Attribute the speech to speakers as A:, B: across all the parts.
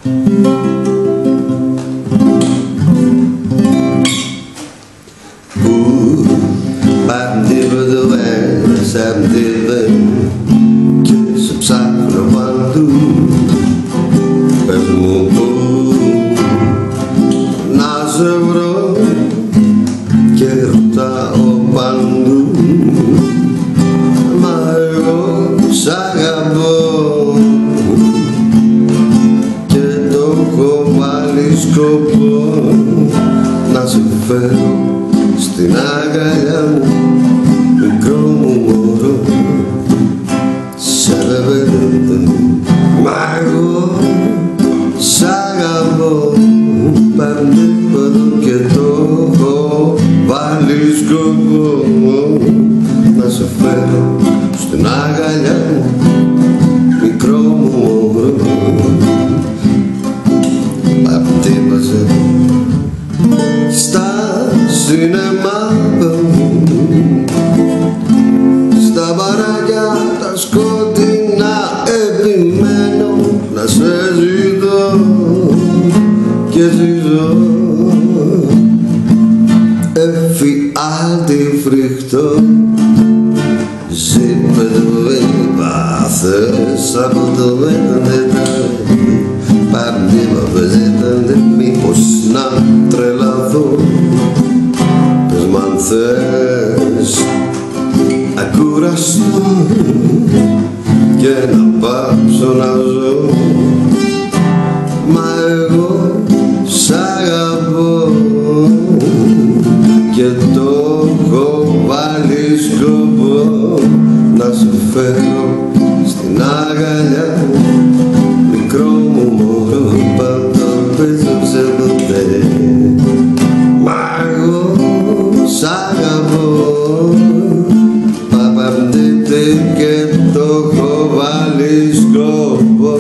A: Και σε ψάχνω παντού. Πες μου πού να σε βρω και ρωτάω παντού. Μα εγώ σ' αγαπώ και το έχω βάλει σκοπό να σε φέρω στην αγκαλιά μου, μικρό μου μωρό. Μα εγώ σ' αγαπώ παντού και το έχω βάλει σκοπό να σε φέρω στην αγκαλιά μου, μικρό μου μωρό. Απτύπωσε στα σινεμά, στα μπαράκια τα σκοτεινά, επιμένω να σε ζητώ και ζήσω εφιάλτη φρικτό. Ζήπε το είπα θες από το βέντεται παντήμα βεζίτεται, μήπως να τρελαθώ. Πες μ' αν θες να κουραστώ και να πάψω να ζω. Μα εγώ σ' αγαπώ και το έχω βάλει σκοπό να σε φέρω στην αγκαλιά μου, μικρό μου μωρό. Πάντα πέζεψε ποτέ. Μα εγώ σ' αγαπώ και το έχω βάλει σκοπό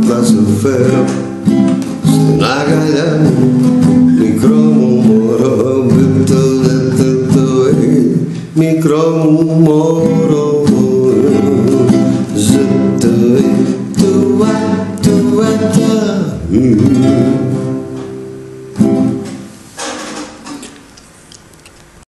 A: να σε φέρω στην αγκαλιά μου, μικρό μου μωρό. Μικρό μου μωρό.